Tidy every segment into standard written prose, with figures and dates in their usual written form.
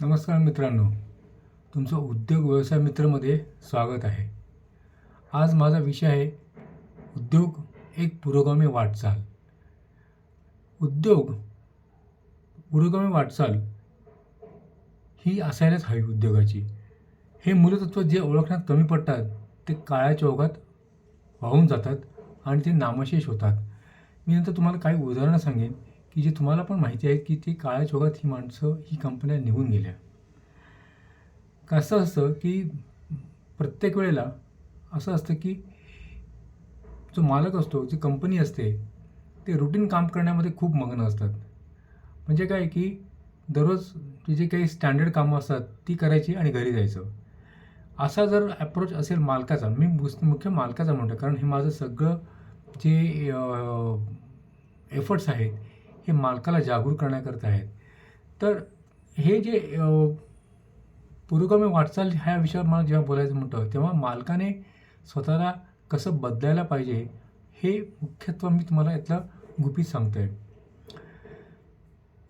नमस्कार मित्रांनो, तुमचं उद्योग व्यवसाय मित्रमध्ये स्वागत आहे. आज माझा विषय आहे उद्योग एक पुरोगामी वाटचाल. उद्योग पुरोगामी वाटचाल ही असायलाच हवी उद्योगाची. हे मूलतत्व जे ओळखण्यात कमी पडतात ते काळाच्या ओघात वाहून जातात आणि ते नामशेष होतात. मी नंतर तुम्हाला काही उदाहरणं सांगेन की जे तुम्हाला पण माहिती आहे की ते काळाच्या ओघात ही माणसं ही कंपन्या निघून गेल्या. कसं असतं की प्रत्येक वेळेला असं असतं की जो मालक असतो, जी कंपनी असते, ते रुटीन काम करण्यामध्ये खूप मग्न असतात. म्हणजे काय की दररोज जे काही स्टँडर्ड कामं असतात ती करायची आणि घरी जायचं. असा जर ॲप्रोच असेल मालकाचा, मी मुख्य मालकाचा म्हणतो, कारण हे माझं सगळं जे एफर्ट्स आहेत हे मालकाला जागरूक करण्याकरता आहेत. तर हे जे पुरोगामी वाटचाल ह्या विषयावर मला जेव्हा बोलायचं म्हणतो तेव्हा मालकाने स्वतःला कसं बदलायला पाहिजे हे मुख्यत्व मी तुम्हाला यातलं गुपित सांगतो आहे.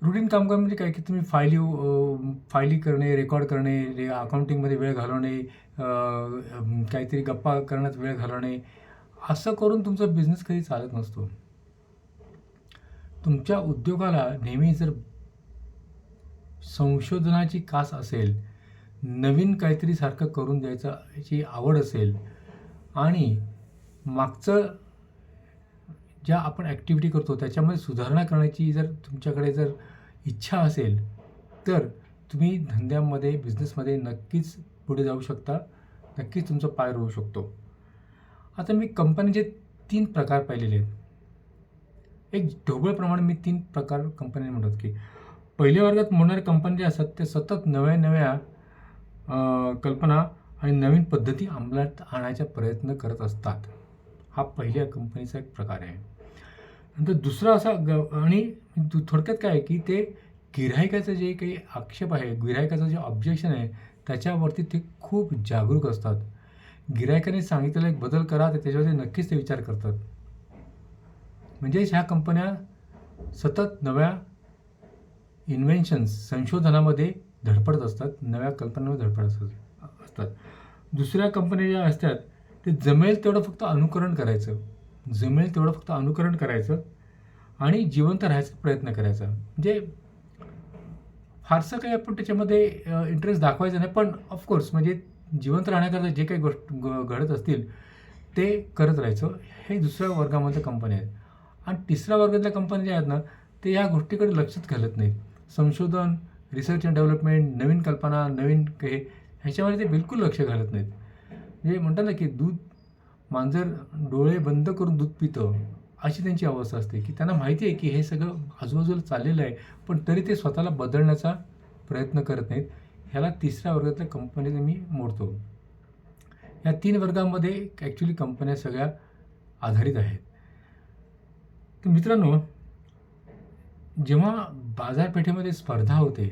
रुटीन कामकाज म्हणजे काय की तुम्ही फायली करणे, रेकॉर्ड करणे, अकाउंटिंगमध्ये वेळ घालवणे, काहीतरी गप्पा करण्यात वेळ घालवणे, असं करून तुमचा बिझनेस कधी चालत नसतो. तुमच्या उद्योगाला नेहमी जर संशोधनाची कास असेल, नवीन काहीतरी सारखं करून द्यायची आवड असेल आणि मागचं ज्या आपण ॲक्टिव्हिटी करतो त्याच्यामध्ये सुधारणा करण्याची जर तुमच्याकडे जर इच्छा असेल, तर तुम्ही धंद्यामध्ये, बिझनेसमध्ये नक्कीच पुढे जाऊ शकता. नक्कीच तुमचा पाय रोवू शकतो. आता मी कंपनीचे 3 प्रकार पाहिलेले आहेत. एक ढोबळप्रमाणे मी 3 प्रकार कंपनी म्हणतात की पहिल्या वर्गात मोडणाऱ्या कंपन्या ज्या असतात त्या सतत नव्या कल्पना आणि नवीन पद्धती अंमलात आणायचा प्रयत्न करत असतात. हा पहिल्या कंपनीचा एक प्रकार आहे. नंतर दुसरा असा आणि थोडक्यात काय आहे की ते गिऱ्हाईकाचं जे काही आक्षेप आहे, गिऱ्हाईकाचं जे ऑब्जेक्शन आहे त्याच्यावरती ते खूप जागरूक असतात. गिऱ्हाईकाने सांगितलेला एक बदल करा तर त्याच्यावरती नक्कीच ते विचार करतात. म्हणजेच ह्या कंपन्या सतत नव्या इन्व्हेन्शन्स, संशोधनामध्ये धडपडत असतात, नव्या कल्पनांमध्ये धडपडत असतात. दुसऱ्या कंपन्या ज्या असतात ते जमेल तेवढं फक्त अनुकरण करायचं आणि जिवंत राहायचा प्रयत्न करायचा. म्हणजे फारसं काही आपण त्याच्यामध्ये इंटरेस्ट दाखवायचा नाही, पण ऑफकोर्स म्हणजे जिवंत राहण्याकरता जे काही घडत असतील ते करत राहायचं. हे दुसऱ्या वर्गामधल्या कंपन्या आहेत. आणि तिसऱ्या वर्गातल्या कंपन्या ज्या आहेत ना, ते ह्या गोष्टीकडे लक्षच घालत नाहीत. संशोधन, रिसर्च अँड डेव्हलपमेंट, नवीन कल्पना, नवीन काही ह्याच्यामध्ये ते बिलकुल लक्ष घालत नाहीत. म्हणजे म्हणतात ना की मांजर डोळे बंद करून दूध पितं, अशी त्यांची अवस्था असते की त्यांना माहिती आहे की हे सगळं आजूबाजूला चाललेलं आहे, पण तरी ते स्वतःला बदलण्याचा प्रयत्न करत नाहीत. ह्याला तिसऱ्या वर्गातल्या कंपनीने मी मोडतो. या 3 वर्गामध्ये ॲक्च्युली कंपन्या सगळ्या आधारित आहेत. तर मित्रांनो, जेव्हा बाजारपेठेमध्ये स्पर्धा होते,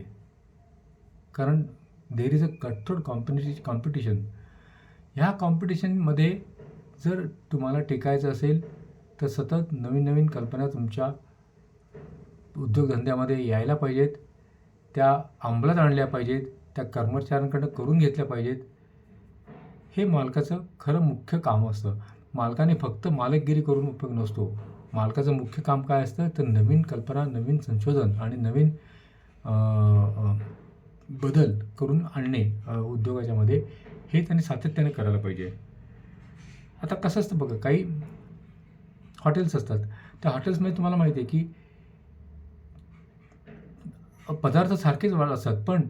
कारण there is a cutthroat competition. ह्या कॉम्पिटिशनमध्ये जर तुम्हाला टिकायचं असेल तर सतत नवीन कल्पना तुमच्या उद्योगधंद्यामध्ये यायला पाहिजेत, त्या अंमलात आणल्या पाहिजेत, त्या कर्मचाऱ्यांकडून करून घेतल्या पाहिजेत. हे मालकाचं खरं मुख्य काम असतं. मालकाने फक्त मालकगिरी करून उपयोग नसतो. मालकाचं मुख्य काम काय असतं तर नवीन कल्पना, नवीन संशोधन आणि नवीन बदल करून आणणे उद्योगाच्यामध्ये, हे त्यांनी सातत्याने करायला पाहिजे. आता कसं असतं बघा, काही हॉटेल्स असतात. त्या हॉटेल्समध्ये तुम्हाला माहिती आहे की पदार्थ सारखेच असतात, पण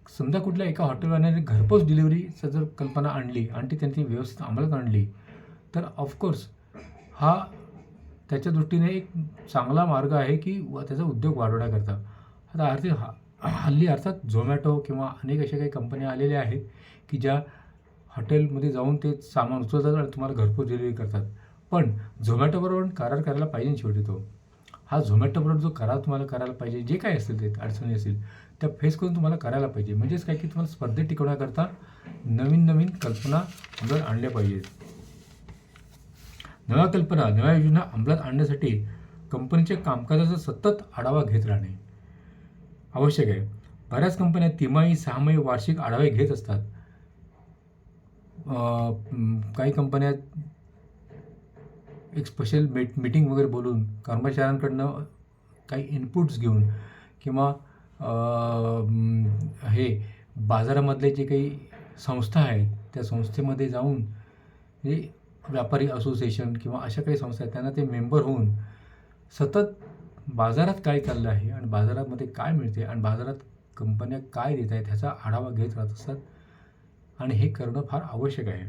समजा कुठल्या एका हॉटेलवाल्याने घरपोच डिलिव्हरीचं जर कल्पना आणली आणि ती त्यांनी व्यवस्थित अंमलात आणली, तर ऑफकोर्स हा त्याच्या दृष्टीने एक चांगला मार्ग आहे की त्याचा उद्योग वाढवण्याकरता. आता हल्ली अर्थात झोमॅटो किंवा अनेक अशा काही कंपन्या आलेल्या आहेत की ज्या हॉटेलमध्ये जाऊन ते सामान उचलतात आणि तुम्हाला घरपोच डिलिव्हरी करतात. पण झोमॅटोबरोबर करार करायला पाहिजे शेवटी तो. हा झोमॅटोबरोबर जो करार तुम्हाला करायला पाहिजे, जे काही असेल ते अडचणी असतील त्या फेस करून तुम्हाला करायला पाहिजे. म्हणजेच काय की तुम्हाला स्पर्धेत टिकवण्याकरता नवीन कल्पना अंमलात आणल्या पाहिजेत. नव्या कल्पना, नव्या योजना अंमलात आणण्यासाठी कंपनीच्या कामकाजाचा सतत आढावा घेत राहणे आवश्यक आहे. बऱ्याच कंपन्या तिमाही, 6 वार्षिक आढावे घेत असतात. काही कंपन्या एक स्पेशल मीटिंग वगैरे बोलून कर्मचाऱ्यांकडनं काही इनपुट्स घेऊन किंवा हे बाजारामधले जे काही संस्था आहेत त्या संस्थेमध्ये जाऊन म्हणजे व्यापारी असोसिएशन किंवा अशा काही संस्था आहेत त्यांना ते मेंबर होऊन सतत बाजारात काय चाललं आहे आणि बाजारामध्ये काय मिळते आणि बाजारात कंपन्या काय देत आहेत ह्याचा आढावा घेत राहत असतात आणि हे करणं फार आवश्यक आहे.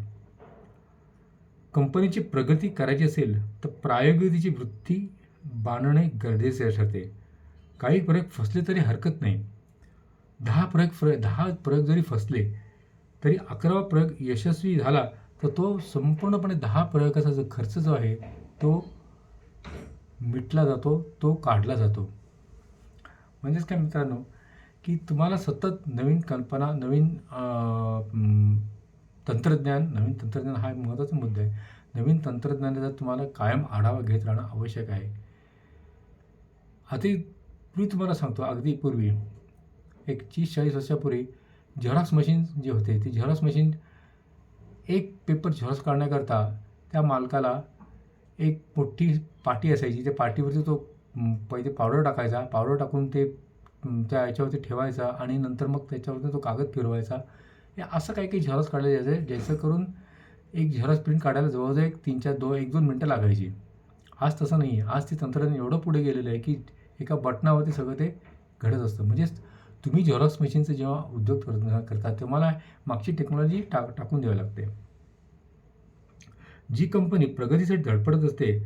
कंपनीची प्रगती करायची असेल तर प्रायोगिकतेची वृत्ती बाळगणे गरजेचे ठरते. काही प्रयोग फसले तरी हरकत नाही. 10 प्रयोग जरी फसले तरी 11वा प्रयोग यशस्वी झाला तर तो संपूर्णपणे 10 प्रयोगाचा जो खर्च जो आहे तो मिटला जातो, तो काढला जातो. म्हणजेच काय मित्रांनो, की तुम्हाला सतत नवीन कल्पना, नवीन तंत्रज्ञान हा एक महत्त्वाचा मुद्दा आहे. नवीन तंत्रज्ञानाचा तुम्हाला कायम आढावा घेत राहणं आवश्यक आहे. मी तुम्हाला सांगतो, अगदी पूर्वी एक 30-40 वर्षापूर्वी झेरॉक्स मशीन जे होते ते झेरॉक्स मशीन एक पेपर झेरॉक्स काढण्याकरता त्या मालकाला एक मोठी पाटी असायची. त्या पाटीवरती तो पहिले पावडर टाकायचा, पावडर टाकून ते त्या याच्यावरती ठेवायचा आणि नंतर मग त्याच्यावरती तो कागद फिरवायचा. हे असं काही काही झेरॉक्स काढले जायचे, ज्याचं करून एक झेरॉक्स प्रिंट काढायला जवळजवळ 1-2 मिनटं लागायची. आज तसं नाही आहे. आज ते तंत्रज्ञान एवढं पुढे गेलेलं आहे की एका बटनावरती सगळं ते घडत असतं. म्हणजेच तुम्ही झेरॉक्स मशीनचं जेव्हा उद्योग करता तुम्हाला मागची टेक्नॉलॉजी टाकून द्यावी लागते. जी कंपनी प्रगतीसाठी धडपडत असते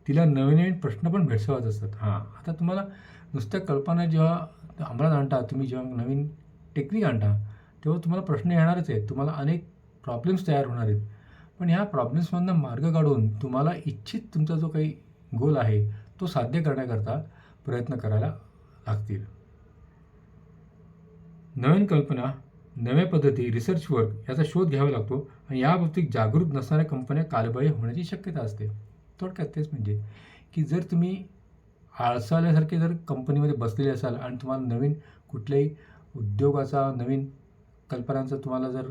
तिला नवीन प्रश्न पण भेडसावत असतात. आता तुम्हाला नुसत्या कल्पना जेव्हा अंमलात आणता, तुम्ही जेव्हा नवीन टेक्निक आणता तेव्हा तुम्हाला प्रश्न येणारच आहेत. तुम्हाला अनेक प्रॉब्लेम्स तयार होणार आहेत. पण ह्या प्रॉब्लेम्समधनं मार्ग काढून तुम्हाला इच्छित तुमचा जो काही गोल आहे तो साध्य करण्याकरता प्रयत्न करायला लागतील. नवीन कल्पना, नव्या पद्धती, रिसर्च वर्क याचा शोध घ्यावा लागतो आणि याबाबतीत जागरूक नसणाऱ्या कंपन्या कालबाह्य होण्याची शक्यता असते. थोडक्यात तेच म्हणजे की जर तुम्ही आळसाल्यासारखे जर कंपनीमध्ये बसलेले असाल आणि तुम्हाला नवीन कुठल्याही उद्योगाचा, नवीन कल्पनांचा तुम्हाला जर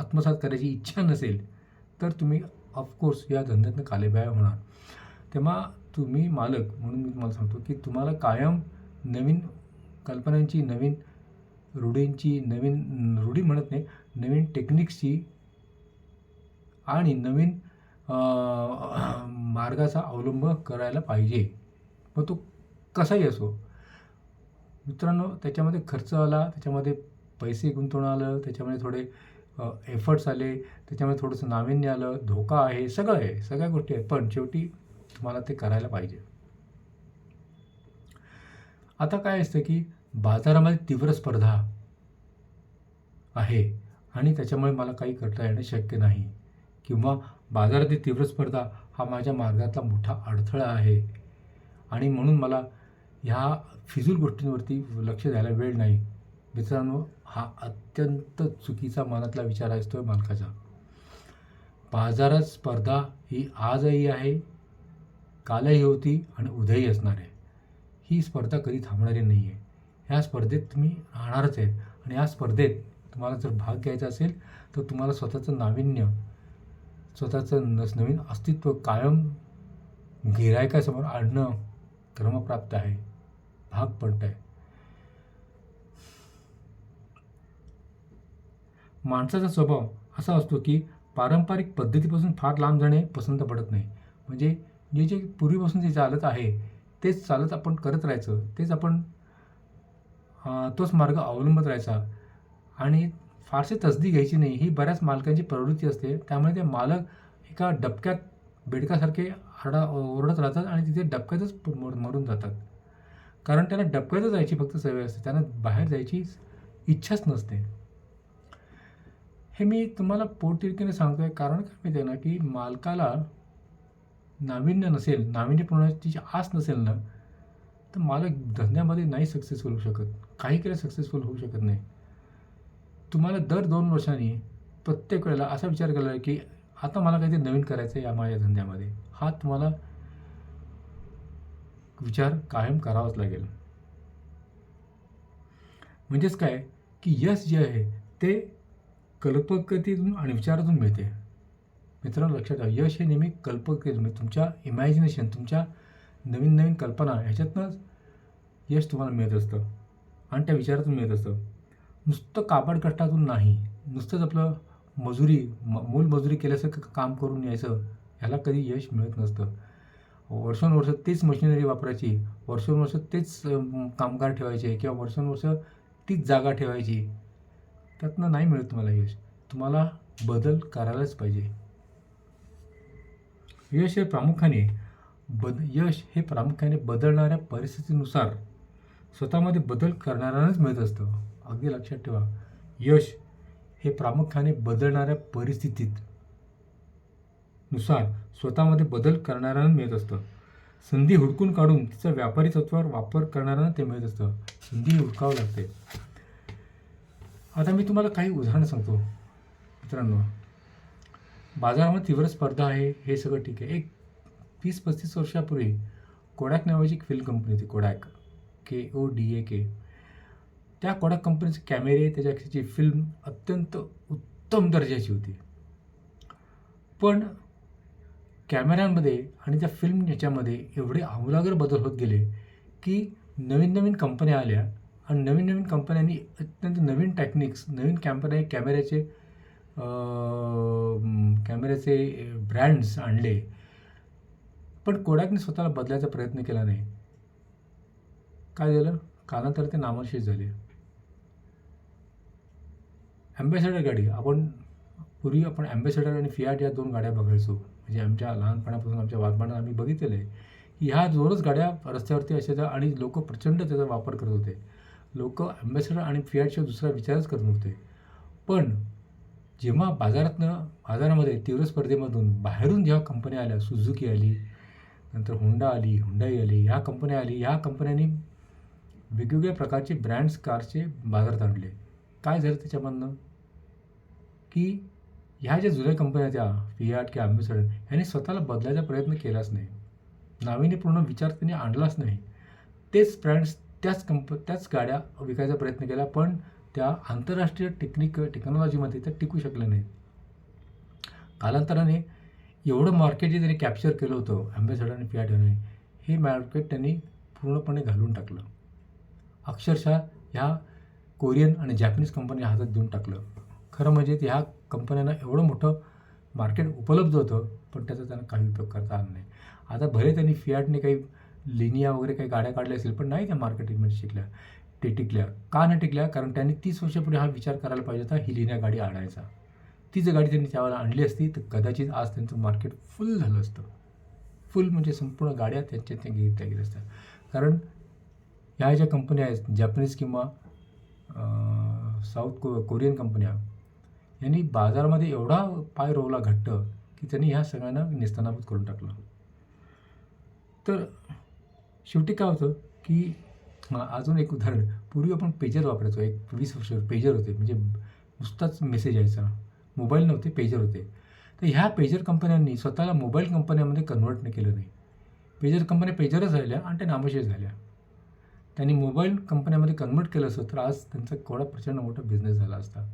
आत्मसात करायची इच्छा नसेल तर तुम्ही ऑफकोर्स या धंद्यातनं कालबाह्य होणार. तेव्हा तुम्ही मालक म्हणून मी तुम्हाला सांगतो की तुम्हाला कायम नवीन कल्पनांची, नवीन रूढींची, रूढी म्हणत नाही, नवीन टेक्निक्सची आणि नवीन मार्गाचा अवलंब करायला पाहिजे. मग तो कसाही असो. मित्रांनो, त्याच्यामध्ये खर्च आला, त्याच्यामध्ये पैसे गुंतवणं आलं, त्याच्यामध्ये थोडे एफर्ट्स आले, त्याच्यामध्ये थोडंसं नाविन्य आलं, धोका आहे, सगळं आहे, सगळ्या गोष्टी आहेत. पण शेवटी तुम्हाला ते करायला पाहिजे. आता काय असतं की बाजारामध्ये तीव्र स्पर्धा आहे आणि त्याच्यामुळे मला काही करता येणं शक्य नाही किंवा बाजारातील तीव्र स्पर्धा हा माझ्या मार्गातला मोठा अडथळा आहे आणि म्हणून मला ह्या फिजूल गोष्टींवरती लक्ष द्यायला वेळ नाही. मित्रांनो, हा अत्यंत चुकीचा मनातला विचार असतो मालकाचा. बाजारात स्पर्धा ही आजही आहे, कालही होती आणि उद्याही असणार आहे. ही स्पर्धा कधी थांबणारी नाही आहे. ह्या स्पर्धेत तुम्ही राहणारच आहेत आणि या स्पर्धेत तुम्हाला जर भाग घ्यायचा असेल तर तुम्हाला स्वतःचं नाविन्य, स्वतःचं नवीन अस्तित्व कायम गिरायकासमोर आणणं क्रमप्राप्त आहे, भाग पडत आहे. माणसाचा स्वभाव असा असतो की पारंपरिक पद्धतीपासून फार लांब जाणे पसंत पडत नाही. म्हणजे जे पूर्वीपासून जे चालत आहे तेच चालत आपण करत राहायचं, तेच आपण तोच मार्ग अवलंबत राहायचा आणि फारसे तसदी घ्यायची नाही. ही बऱ्याच मालकांची प्रवृत्ती असते. त्यामुळे ते मालक एका डबक्यात बेडकासारखे ओरडत राहतात आणि तिथे डबक्यातच मरून जातात. कारण त्यांना डबक्यातच जायची फक्त सवय असते, त्यांना बाहेर जायची इच्छाच नसते. हे मी तुम्हाला पोटतिडकीने सांगतो आहे. कारण काय माहिती आहे ना, की मालकाला नाविन्य नसेल, नाविन्यपूर्णतेची आस नसेल ना, तर मालक धंद्यामध्ये नाही सक्सेसफुल होऊ शकत, काही केलं सक्सेसफुल होऊ शकत नाही. तुम्हाला दर 2 वर्षांनी प्रत्येक वेळेला असा विचार केला की आता मला काहीतरी नवीन करायचं आहे या माझ्या धंद्यामध्ये. हा तुम्हाला विचार कायम करावाच लागेल. म्हणजेच काय की यश जे आहे ते कल्पकतेतून आणि विचारातून मिळते. मित्रांनो लक्षात ठेवा, यश हे नेहमी कल्पकतेतून तुमच्या इमॅजिनेशन, तुमच्या नवीन नवीन कल्पना ह्याच्यातनंच यश तुम्हाला मिळत असतं आणि त्या विचारातून मिळत असतं. नुसतं काबाड कष्टातून नाही, नुसतंच आपलं मोलमजुरी केल्यासारखं काम करून यायचं, ह्याला कधी यश मिळत नसतं. वर्षानुवर्ष तेच मशिनरी वापरायची, वर्षानुवर्ष तेच कामगार ठेवायचे किंवा वर्षानुवर्ष तीच जागा ठेवायची, त्यातनं नाही मिळत तुम्हाला यश. तुम्हाला बदल करायलाच पाहिजे. यश हे प्रामुख्याने बदलणाऱ्या परिस्थितीनुसार स्वतःमध्ये बदल करणाऱ्यांनाच मिळत असतं. अगदी लक्षात ठेवा, यश हे प्रामुख्याने बदलणाऱ्या परिस्थितीत नुसार स्वतःमध्ये बदल करणाऱ्यांना मिळत असतं. संधी हुडकून काढून तिचा व्यापारी तत्त्वावर वापर करणाऱ्यांना ते मिळत असतं. संधी हुडकावं लागते. आता मी तुम्हाला काही उदाहरणं सांगतो. मित्रांनो, बाजारामध्ये तीव्र स्पर्धा आहे, हे सगळं ठीक आहे. एक 30-35 वर्षापूर्वी कोडॅक नावाची एक फिल्म कंपनी होती. Kodak, KODAK. त्या कोडॅक कंपनीचे कॅमेरे, त्याची फिल्म अत्यंत उत्तम दर्जाची होती. पण कॅमेऱ्यांमध्ये आणि त्या फिल्म याच्यामध्ये एवढे आमूलाग्र बदल होत गेले की नवीन नवीन कंपन्या आल्या आणि नवीन नवीन कंपन्यांनी अत्यंत नवीन टेक्निक्स, नवीन कॅमेऱ्याचे ब्रँड्स आणले. पण कोडॅकने स्वतःला बदलायचा प्रयत्न केला नाही. काय झालं? कालांतर ते नामशेष झाले. ॲम्बॅसेडर गाडी, पूर्वी आपण ॲम्बॅसेडर आणि फियाट या 2 गाड्या बघायचो. म्हणजे आमच्या लहानपणापासून आमच्या बालपणात आम्ही बघितलेलं आहे की ह्या 2च गाड्या रस्त्यावरती असायच्या आणि लोक प्रचंड त्याचा वापर करत होते. लोक ॲम्बॅसेडर आणि फियाटशिवाय दुसरा विचारच करत नव्हते. पण जेव्हा बाजारामध्ये तीव्र स्पर्धेमधून बाहेरून जेव्हा कंपन्या आल्या, सुझुकी आली, नंतर होंडा आली, हुंडाई आली, ह्या कंपन्यांनी वेगवेगळ्या प्रकारचे ब्रँड्स कारचे बाजारात आणले. काय झालं त्याच्यामधनं की ह्या ज्या जुन्या कंपन्या त्या फियाट किंवा ॲम्बॅसेडर ह्यांनी स्वतःला बदलायचा प्रयत्न केलाच नाही. नाविन्यपूर्ण विचार त्यांनी आणलाच नाही. तेच ब्रँड्स, त्याच गाड्या विकायचा प्रयत्न केला, पण त्या आंतरराष्ट्रीय टेक्नॉलॉजीमध्ये त्या टिकू शकल्या नाहीत. कालांतराने एवढं मार्केट जे त्यांनी कॅप्चर केलं होतं ॲम्बॅसेडर आणि फियाट यांनी, हे मार्केट त्यांनी पूर्णपणे घालून टाकलं. अक्षरशः ह्या कोरियन आणि जॅपनीज कंपनी हातात देऊन टाकलं. खरं म्हणजे ह्या कंपन्यांना एवढं मोठं मार्केट उपलब्ध होतं, पण त्याचा त्यांना काही उपयोग करता आला नाही. आता भले त्यांनी फियाटने काही लिनिया वगैरे काही गाड्या काढल्या असेल, पण नाही त्या मार्केटिंगमध्ये टिकल्या. का नाही टिकल्या? कारण त्यांनी 30 वर्षापूर्वी हा विचार करायला पाहिजे होता, ही लिनिया गाडी आणायचा. ती जर गाडी त्यांनी त्यावेळेला आणली असती तर कदाचित आज त्यांचं मार्केट फुल झालं असतं. फुल म्हणजे संपूर्ण गाड्या त्या घेतल्या गेल्या असत्या. कारण ह्या ज्या कंपन्या आहेत, जॅपनीज किंवा कोरियन कंपन्या, यांनी बाजारामध्ये एवढा पाय रोवला घट्ट की त्यांनी ह्या सगळ्यांना नेस्तनाबूत करून टाकलं. तर शेवटी काय होतं की अजून एक उदाहरण, पूर्वी आपण पेजर वापरायचो. एक 20 वर्ष पेजर होते, म्हणजे नुसताच मेसेज यायचा. मोबाईल नव्हते, पेजर होते. तर ह्या पेजर कंपन्यांनी स्वतःला मोबाईल कंपन्यामध्ये कन्व्हर्ट नाही केलं नाही. पेजर कंपन्या पेजरच राहिल्या आणि त्या नामशेष झाल्या. त्यांनी मोबाईल कंपन्यामध्ये कन्व्हर्ट केलं असतं तर आज त्यांचा केवढा प्रचंड मोठा बिझनेस झाला असता.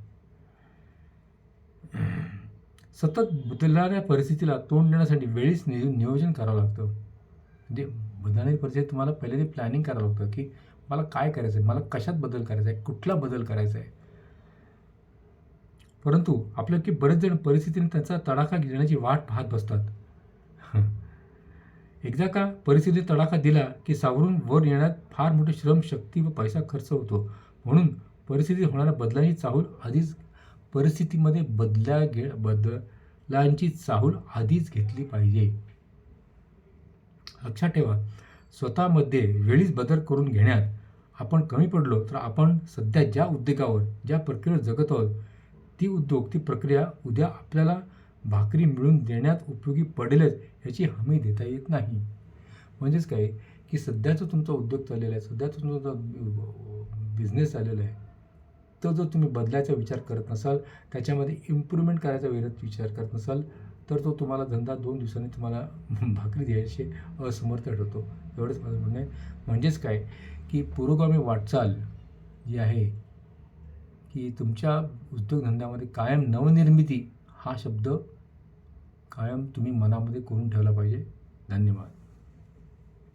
सतत बदलणाऱ्या परिस्थितीला तोंड देण्यासाठी वेळीच नियोजन करावं लागतं. म्हणजे बदलणारी परिस्थिती तुम्हाला पहिले ते प्लॅनिंग करावं लागतं की मला काय करायचं आहे, मला कशात बदल करायचा आहे, कुठला बदल करायचा आहे. परंतु आपल्यापैकी बरेच जण परिस्थितीने त्यांचा तडाखा घेण्याची वाट पाहत बसतात. एकदा का परिस्थितीने तडाखा दिला की सावरून वर येण्यात फार मोठे श्रम, शक्ती व पैसा खर्च होतो. म्हणून परिस्थितीत होणाऱ्या बदलांची चाहूल आधीच घेतली पाहिजे. लक्षात ठेवा, स्वतःमध्ये वेळीच बदल करून घेण्यात आपण कमी पडलो तर आपण सध्या ज्या उद्योगावर, ज्या प्रक्रियेवर जगत आहोत, ती प्रक्रिया उद्या आपल्याला भाकरी मिळवून देण्यात उपयोगी पडेलच याची हमी देता येत नाही. म्हणजेच काय की सध्याचा तुमचा उद्योग चाललेला आहे, सध्याचा तुमचा बिझनेस चाललेला आहे, तो जर तुम्ही बदलायचा विचार करत नसाल, त्याच्यामध्ये इम्प्रूव्हमेंट करायचा विचार करत नसाल, तर तो तुम्हाला धंदा 2 दिवसांनी तुम्हाला भाकरी द्यायची असमर्थ ठरतो. एवढंच माझं म्हणणं आहे. म्हणजेच काय की पुरोगामी वाटचाल जी आहे की तुमच्या उद्योगधंद्यामध्ये कायम नवनिर्मिती हा शब्द कायम तुम्ही मनामध्ये कोरून ठेवला पाहिजे. धन्यवाद.